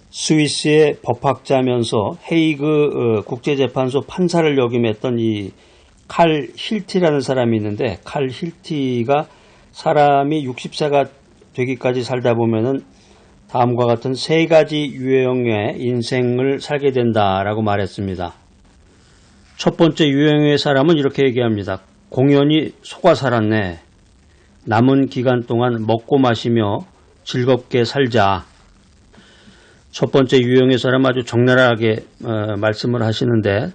스위스의 법학자면서 헤이그 국제재판소 판사를 역임했던 이 칼 힐티라는 사람이 있는데, 칼 힐티가 사람이 60세가 되기까지 살다 보면은 다음과 같은 세 가지 유형의 인생을 살게 된다라고 말했습니다. 첫 번째 유형의 사람은 이렇게 얘기합니다. 공연히 속아 살았네. 남은 기간 동안 먹고 마시며 즐겁게 살자. 첫 번째 유형의 사람 아주 적나라하게 말씀을 하시는데,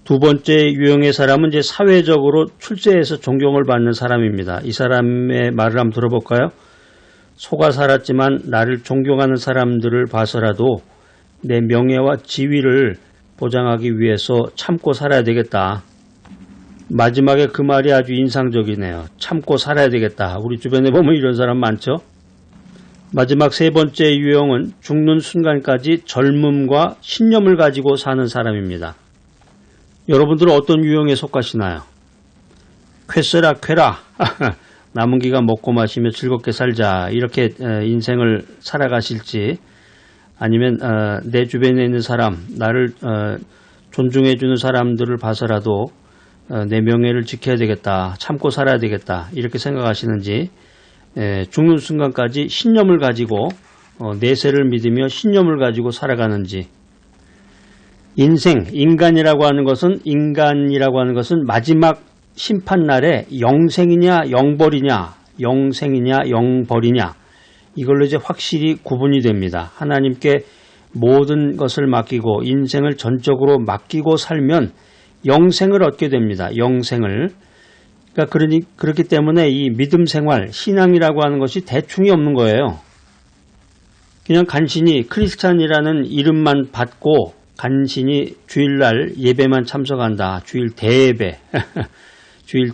두 번째 유형의 사람은 이제 사회적으로 출세해서 존경을 받는 사람입니다. 이 사람의 말을 한번 들어볼까요? 속아 살았지만 나를 존경하는 사람들을 봐서라도 내 명예와 지위를 보장하기 위해서 참고 살아야 되겠다. 마지막에 그 말이 아주 인상적이네요. 참고 살아야 되겠다. 우리 주변에 보면 이런 사람 많죠? 마지막 세 번째 유형은 죽는 순간까지 젊음과 신념을 가지고 사는 사람입니다. 여러분들은 어떤 유형에 속하시나요? 쾌세라 쾌라. 남은 기간 먹고 마시며 즐겁게 살자. 이렇게 인생을 살아가실지, 아니면 내 주변에 있는 사람, 나를 존중해 주는 사람들을 봐서라도 내 명예를 지켜야 되겠다. 참고 살아야 되겠다. 이렇게 생각하시는지, 죽는 순간까지 신념을 가지고 내세를 믿으며 신념을 가지고 살아가는지. 인간이라고 하는 것은 마지막 심판날에 영생이냐 영벌이냐 이걸로 이제 확실히 구분이 됩니다. 하나님께 모든 것을 맡기고 인생을 전적으로 맡기고 살면 영생을 얻게 됩니다. 영생을. 그렇기 때문에 이 믿음 생활, 신앙이라고 하는 것이 대충이 없는 거예요. 그냥 간신히 크리스찬이라는 이름만 받고 간신히 주일날 예배만 참석한다. 주일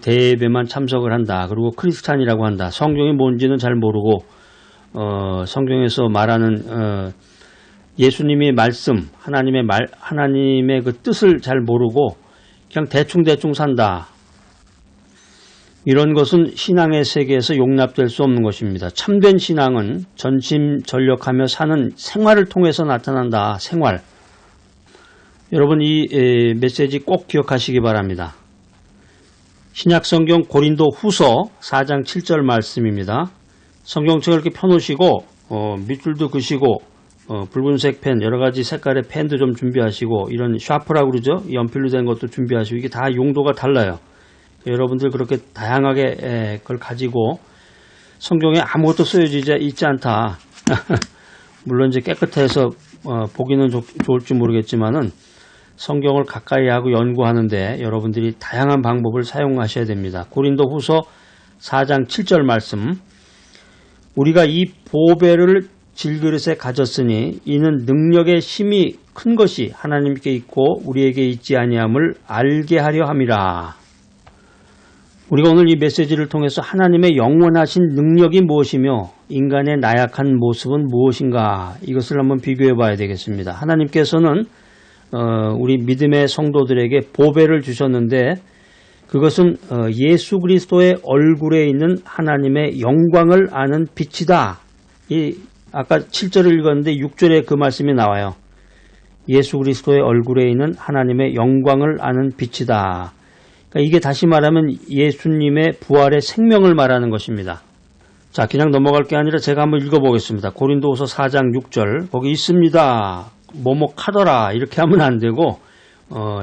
대예배만 참석을 한다. 그리고 크리스찬이라고 한다. 성경이 뭔지는 잘 모르고 성경에서 말하는 예수님의 말씀, 하나님의 그 뜻을 잘 모르고 그냥 대충 산다. 이런 것은 신앙의 세계에서 용납될 수 없는 것입니다. 참된 신앙은 전심전력하며 사는 생활을 통해서 나타난다. 생활. 여러분, 이 메시지 꼭 기억하시기 바랍니다. 신약성경 고린도 후서 4장 7절 말씀입니다. 성경책을 이렇게 펴놓으시고 밑줄도 그시고 붉은색 펜, 여러가지 색깔의 펜도 좀 준비하시고, 이런 샤프라고 그러죠? 연필로 된 것도 준비하시고, 이게 다 용도가 달라요. 여러분들 그렇게 다양하게 그걸 가지고, 성경에 아무것도 쓰여지지 있지 않다. 물론 이제 깨끗해서 보기는 좋을지 모르겠지만은 성경을 가까이 하고 연구하는데 여러분들이 다양한 방법을 사용하셔야 됩니다. 고린도 후서 4장 7절 말씀. 우리가 이 보배를 질그릇에 가졌으니 이는 능력의 힘이 큰 것이 하나님께 있고 우리에게 있지 아니함을 알게 하려 함이라. 우리가 오늘 이 메시지를 통해서 하나님의 영원하신 능력이 무엇이며 인간의 나약한 모습은 무엇인가, 이것을 한번 비교해 봐야 되겠습니다. 하나님께서는 우리 믿음의 성도들에게 보배를 주셨는데, 그것은 예수 그리스도의 얼굴에 있는 하나님의 영광을 아는 빛이다. 아까 7절을 읽었는데 6절에 그 말씀이 나와요. 예수 그리스도의 얼굴에 있는 하나님의 영광을 아는 빛이다. 그러니까 이게 다시 말하면 예수님의 부활의 생명을 말하는 것입니다. 자, 그냥 넘어갈 게 아니라 제가 한번 읽어보겠습니다. 고린도후서 4장 6절. 거기 있습니다. 뭐하더라 이렇게 하면 안 되고,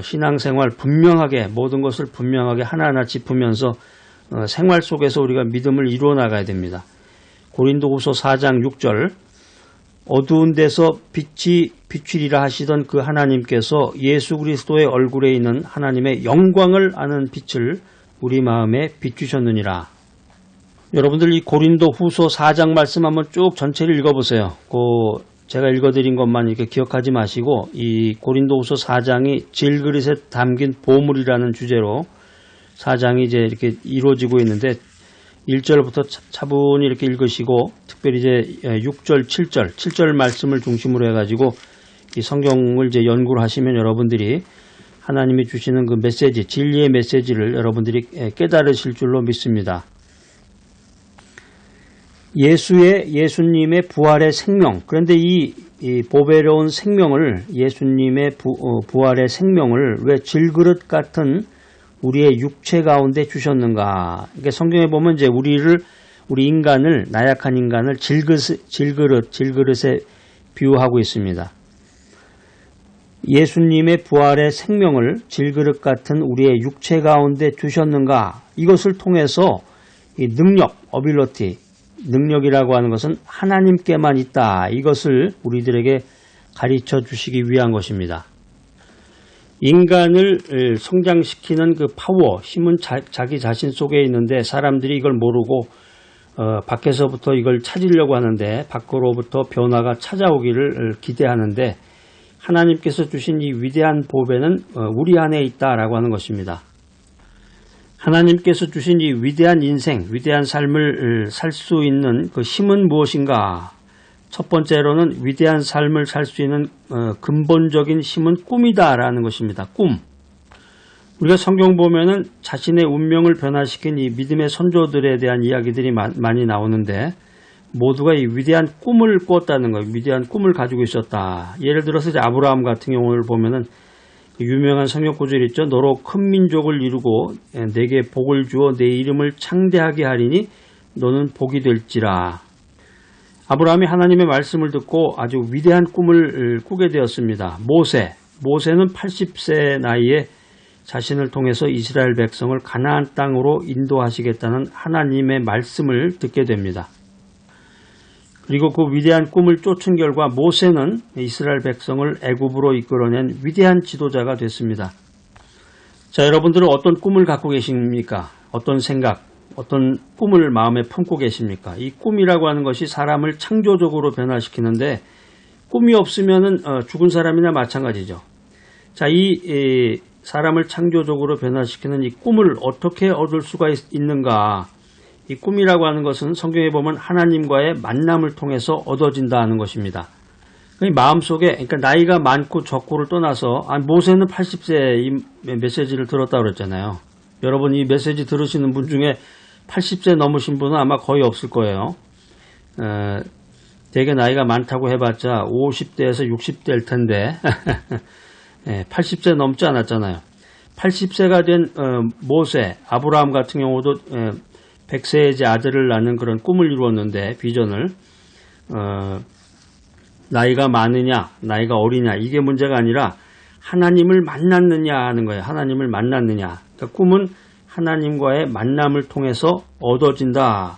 신앙생활 분명하게, 모든 것을 분명하게 하나하나 짚으면서 생활 속에서 우리가 믿음을 이루어 나가야 됩니다. 고린도후서 4장 6절. 어두운 데서 빛이 비추리라 하시던 그 하나님께서 예수 그리스도의 얼굴에 있는 하나님의 영광을 아는 빛을 우리 마음에 비추셨느니라. 여러분들 이 고린도후서 4장 말씀 한번 쭉 전체를 읽어보세요. 제가 읽어드린 것만 이렇게 기억하지 마시고, 이 고린도후서 4장이 질그릇에 담긴 보물이라는 주제로 4장이 이제 이렇게 이루어지고 있는데, 1절부터 차분히 이렇게 읽으시고, 특별히 이제 6절, 7절 말씀을 중심으로 해가지고 이 성경을 이제 연구를 하시면 여러분들이 하나님이 주시는 그 메시지, 진리의 메시지를 여러분들이 깨달으실 줄로 믿습니다. 예수님의 부활의 생명. 그런데 이 보배로운 생명을, 예수님의 부활의 생명을 왜 질그릇 같은 우리의 육체 가운데 주셨는가? 그러니까 성경에 보면 이제 우리 인간을, 나약한 인간을 질그릇에 비유하고 있습니다. 예수님의 부활의 생명을 질그릇 같은 우리의 육체 가운데 주셨는가? 이것을 통해서 이 능력, 어빌러티, 능력이라고 하는 것은 하나님께만 있다. 이것을 우리들에게 가르쳐 주시기 위한 것입니다. 인간을 성장시키는 그 파워, 힘은 자기 자신 속에 있는데 사람들이 이걸 모르고 밖에서부터 이걸 찾으려고 하는데, 밖으로부터 변화가 찾아오기를 기대하는데, 하나님께서 주신 이 위대한 보배는 우리 안에 있다라고 하는 것입니다. 하나님께서 주신 이 위대한 인생, 위대한 삶을 살 수 있는 그 힘은 무엇인가? 첫 번째로는 위대한 삶을 살 수 있는 근본적인 힘은 꿈이다라는 것입니다. 꿈. 우리가 성경 보면은 자신의 운명을 변화시킨 이 믿음의 선조들에 대한 이야기들이 많이 나오는데, 모두가 이 위대한 꿈을 꾸었다는 거예요. 위대한 꿈을 가지고 있었다. 예를 들어서 이제 아브라함 같은 경우를 보면은 유명한 성경 구절 있죠. 너로 큰 민족을 이루고 내게 복을 주어 내 이름을 창대하게 하리니 너는 복이 될지라. 아브라함이 하나님의 말씀을 듣고 아주 위대한 꿈을 꾸게 되었습니다. 모세는 80세 나이에 자신을 통해서 이스라엘 백성을 가나안 땅으로 인도하시겠다는 하나님의 말씀을 듣게 됩니다. 그리고 그 위대한 꿈을 쫓은 결과 모세는 이스라엘 백성을 애굽으로 이끌어낸 위대한 지도자가 됐습니다. 자, 여러분들은 어떤 꿈을 갖고 계십니까? 어떤 생각, 어떤 꿈을 마음에 품고 계십니까? 이 꿈이라고 하는 것이 사람을 창조적으로 변화시키는데, 꿈이 없으면은 죽은 사람이나 마찬가지죠. 자, 이 사람을 창조적으로 변화시키는 이 꿈을 어떻게 얻을 수가 있는가? 이 꿈이라고 하는 것은 성경에 보면 하나님과의 만남을 통해서 얻어진다 하는 것입니다. 마음속에, 그러니까 나이가 많고 적고를 떠나서, 모세는 80세 이 메시지를 들었다고 그랬잖아요. 여러분, 이 메시지 들으시는 분 중에 80세 넘으신 분은 아마 거의 없을 거예요. 되게 나이가 많다고 해봤자 50대에서 60대일 텐데 80세 넘지 않았잖아요. 80세가 된 모세, 아브라함 같은 경우도 100세의 이제 아들을 낳는 그런 꿈을 이루었는데, 비전을 나이가 많으냐 나이가 어리냐 이게 문제가 아니라 하나님을 만났느냐 하는 거예요. 하나님을 만났느냐. 그러니까 꿈은 하나님과의 만남을 통해서 얻어진다.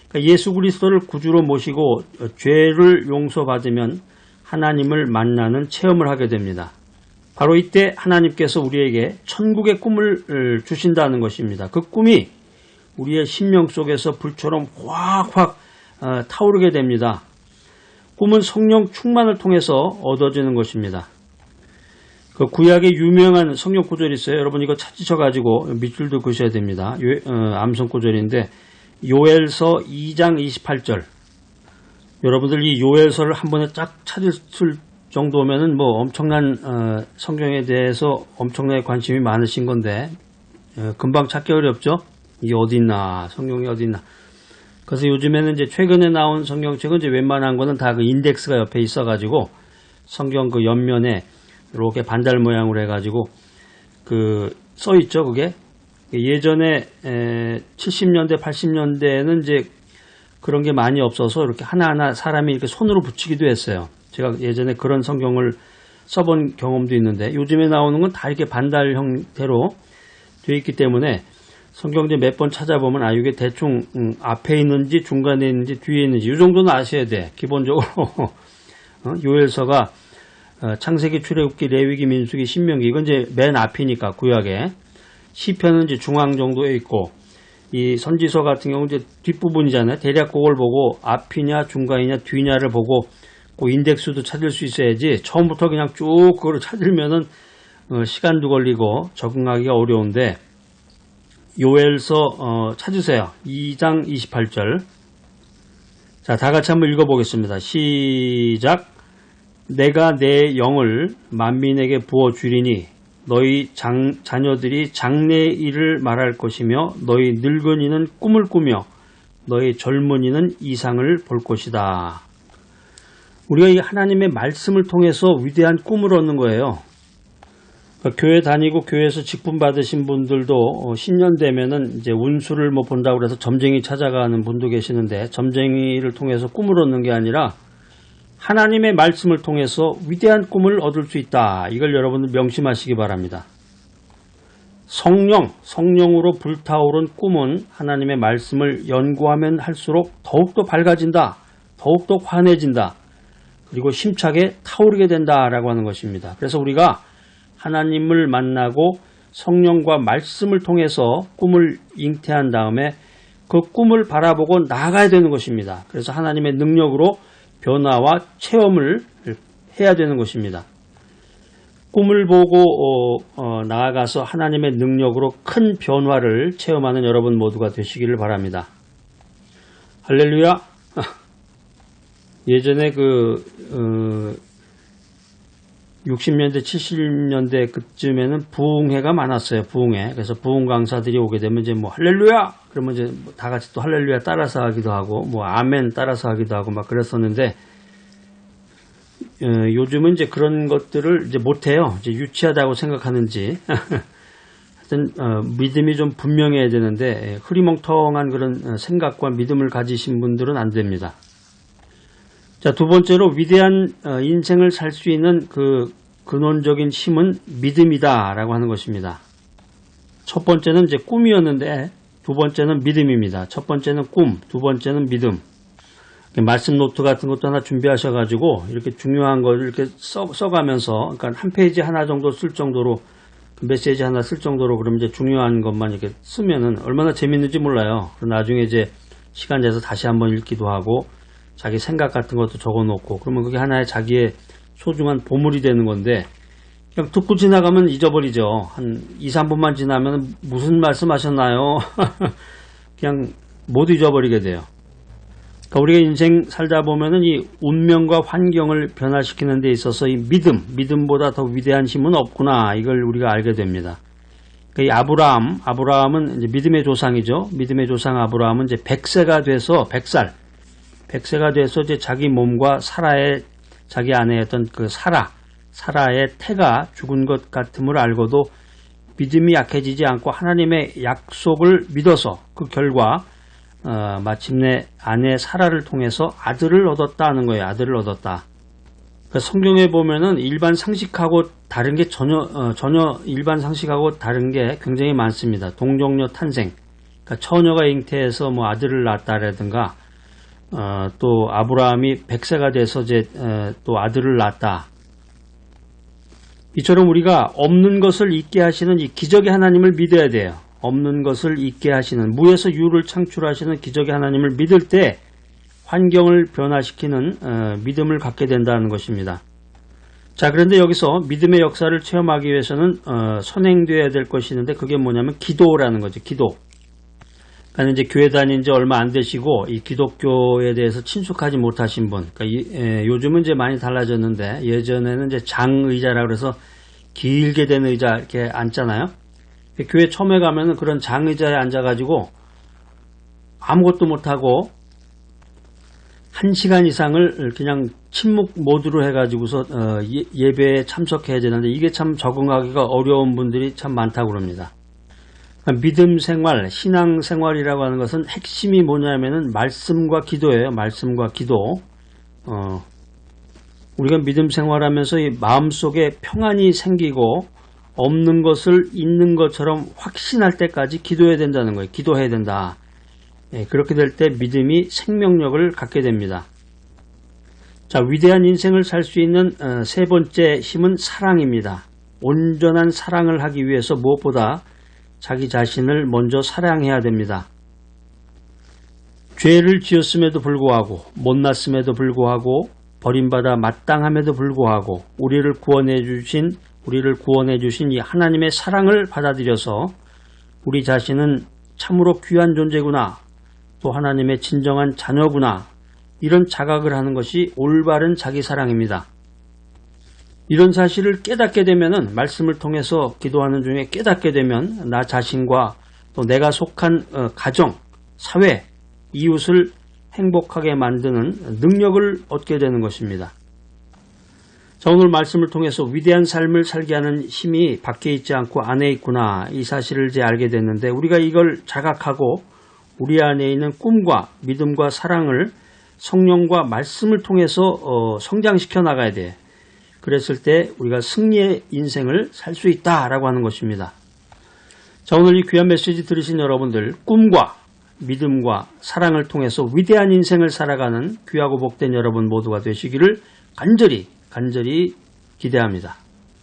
그러니까 예수 그리스도를 구주로 모시고 죄를 용서받으면 하나님을 만나는 체험을 하게 됩니다. 바로 이때 하나님께서 우리에게 천국의 꿈을 주신다는 것입니다. 그 꿈이 우리의 심령 속에서 불처럼 확확 타오르게 됩니다. 꿈은 성령 충만을 통해서 얻어지는 것입니다. 그 구약의 유명한 성경 구절이 있어요. 여러분 이거 찾으셔가지고 밑줄도 그으셔야 됩니다. 암송 구절인데 요엘서 2장 28절. 여러분들 이 요엘서를 한 번에 쫙 찾을 정도면은 뭐 엄청난 성경에 대해서 엄청나게 관심이 많으신 건데 금방 찾기 어렵죠? 이게 어디 있나? 성경이 어디 있나? 그래서 요즘에는 이제 최근에 나온 성경책은 이제 웬만한 거는 다 그 인덱스가 옆에 있어가지고 성경 그 옆면에 이렇게 반달 모양으로 해가지고 그 써있죠, 그게. 예전에 70년대, 80년대에는 이제 그런 게 많이 없어서 이렇게 하나하나 사람이 이렇게 손으로 붙이기도 했어요. 제가 예전에 그런 성경을 써본 경험도 있는데 요즘에 나오는 건 다 이렇게 반달 형태로 되어 있기 때문에 성경제 몇 번 찾아보면 이게 대충 앞에 있는지 중간에 있는지 뒤에 있는지 이 정도는 아셔야 돼. 기본적으로 요엘서가 창세기, 출애굽기, 레위기, 민수기, 신명기 이건 이제 맨 앞이니까 구약에 시편은 이제 중앙 정도에 있고 이 선지서 같은 경우 이제 뒷부분이잖아요. 대략 그걸 보고 앞이냐 중간이냐 뒤냐를 보고 그 인덱스도 찾을 수 있어야지 처음부터 그냥 쭉 그거를 찾으면은 시간도 걸리고 적응하기가 어려운데 요엘서 찾으세요. 2장 28절. 자, 다 같이 한번 읽어보겠습니다. 시작. 내가 내 영을 만민에게 부어주리니 너희 자녀들이 장래의 일을 말할 것이며 너희 늙은이는 꿈을 꾸며 너희 젊은이는 이상을 볼 것이다. 우리가 이 하나님의 말씀을 통해서 위대한 꿈을 얻는 거예요. 그러니까 교회 다니고 교회에서 직분 받으신 분들도 신년 되면은 이제 운수를 뭐 본다고 그래서 점쟁이 찾아가는 분도 계시는데, 점쟁이를 통해서 꿈을 얻는 게 아니라 하나님의 말씀을 통해서 위대한 꿈을 얻을 수 있다. 이걸 여러분들 명심하시기 바랍니다. 성령으로 불타오른 꿈은 하나님의 말씀을 연구하면 할수록 더욱더 밝아진다. 더욱더 환해진다. 그리고 심차게 타오르게 된다라고 하는 것입니다. 그래서 우리가 하나님을 만나고 성령과 말씀을 통해서 꿈을 잉태한 다음에 그 꿈을 바라보고 나아가야 되는 것입니다. 그래서 하나님의 능력으로 변화와 체험을 해야 되는 것입니다. 꿈을 보고 나아가서 하나님의 능력으로 큰 변화를 체험하는 여러분 모두가 되시기를 바랍니다. 할렐루야. 예전에 60년대 70년대 그쯤에는 부흥회가 많았어요. 부흥회. 그래서 부흥 강사들이 오게 되면 이제 뭐 할렐루야 그러면 이제 다 같이 또 할렐루야 따라서 하기도 하고 뭐 아멘 따라서 하기도 하고 막 그랬었는데, 요즘은 이제 그런 것들을 이제 못해요. 이제 유치하다고 생각하는지. 하여튼, 믿음이 좀 분명해야 되는데, 흐리멍텅한 그런 생각과 믿음을 가지신 분들은 안 됩니다. 자, 두 번째로 위대한 인생을 살 수 있는 그 근원적인 힘은 믿음이다라고 하는 것입니다. 첫 번째는 이제 꿈이었는데, 두 번째는 믿음입니다. 첫 번째는 꿈, 두 번째는 믿음. 말씀 노트 같은 것도 하나 준비하셔가지고 이렇게 중요한 걸 이렇게 써가면서, 그러니까 한 페이지 하나 정도 쓸 정도로, 메시지 하나 쓸 정도로 그럼 이제 중요한 것만 이렇게 쓰면은 얼마나 재밌는지 몰라요. 나중에 이제 시간 내서 다시 한번 읽기도 하고 자기 생각 같은 것도 적어놓고, 그러면 그게 하나의 자기의 소중한 보물이 되는 건데, 그냥 듣고 지나가면 잊어버리죠. 한 2, 3분만 지나면 무슨 말씀 하셨나요? 그냥 모두 잊어버리게 돼요. 그러니까 우리가 인생 살다 보면은 이 운명과 환경을 변화시키는 데 있어서 이 믿음보다 더 위대한 힘은 없구나. 이걸 우리가 알게 됩니다. 그러니까 이 아브라함은 이제 믿음의 조상이죠. 믿음의 조상 아브라함은 이제 100세가 돼서 100세가 돼서 이제 자기 몸과 자기 아내였던 그 사라의 태가 죽은 것 같음을 알고도 믿음이 약해지지 않고 하나님의 약속을 믿어서 그 결과 마침내 아내 사라를 통해서 아들을 얻었다는 거예요. 아들을 얻었다. 그러니까 성경에 보면은 일반 상식하고 다른 게 전혀 일반 상식하고 다른 게 굉장히 많습니다. 동정녀 탄생. 그러니까 처녀가 잉태해서 뭐 아들을 낳았다라든가, 또 아브라함이 100세가 돼서 이제 또 아들을 낳았다. 이처럼 우리가 없는 것을 있게 하시는 이 기적의 하나님을 믿어야 돼요. 없는 것을 있게 하시는, 무에서 유를 창출하시는 기적의 하나님을 믿을 때 환경을 변화시키는 믿음을 갖게 된다는 것입니다. 자, 그런데 여기서 믿음의 역사를 체험하기 위해서는 선행되어야 될 것이 있는데, 그게 뭐냐면 기도라는 거죠. 기도. 그러니까 이제 교회 다닌 지 얼마 안 되시고 이 기독교에 대해서 친숙하지 못하신 분, 그러니까 요즘은 이제 많이 달라졌는데, 예전에는 이제 장의자라고 해서 길게 된 의자 이렇게 앉잖아요. 교회 처음에 가면은 그런 장의자에 앉아가지고 아무것도 못하고 1시간 이상을 그냥 침묵 모드로 해가지고서 예배에 참석해야 되는데, 이게 참 적응하기가 어려운 분들이 참 많다고 그럽니다. 믿음 생활, 신앙 생활이라고 하는 것은 핵심이 뭐냐면은 말씀과 기도예요. 말씀과 기도. 우리가 믿음 생활하면서 이 마음속에 평안이 생기고 없는 것을 있는 것처럼 확신할 때까지 기도해야 된다는 거예요. 기도해야 된다. 그렇게 될 때 믿음이 생명력을 갖게 됩니다. 자, 위대한 인생을 살 수 있는 세 번째 힘은 사랑입니다. 온전한 사랑을 하기 위해서 무엇보다 자기 자신을 먼저 사랑해야 됩니다. 죄를 지었음에도 불구하고, 못났음에도 불구하고, 버림받아 마땅함에도 불구하고 우리를 구원해 주신 이 하나님의 사랑을 받아들여서 우리 자신은 참으로 귀한 존재구나, 또 하나님의 진정한 자녀구나, 이런 자각을 하는 것이 올바른 자기 사랑입니다. 이런 사실을 깨닫게 되면은, 말씀을 통해서 기도하는 중에 깨닫게 되면 나 자신과 또 내가 속한 가정, 사회, 이웃을 행복하게 만드는 능력을 얻게 되는 것입니다. 자, 오늘 말씀을 통해서 위대한 삶을 살게 하는 힘이 밖에 있지 않고 안에 있구나, 이 사실을 이제 알게 됐는데, 우리가 이걸 자각하고 우리 안에 있는 꿈과 믿음과 사랑을 성령과 말씀을 통해서 성장시켜 나가야 돼. 그랬을 때 우리가 승리의 인생을 살 수 있다라고 하는 것입니다. 자, 오늘 이 귀한 메시지 들으신 여러분들, 꿈과 믿음과 사랑을 통해서 위대한 인생을 살아가는 귀하고 복된 여러분 모두가 되시기를 간절히 기대합니다.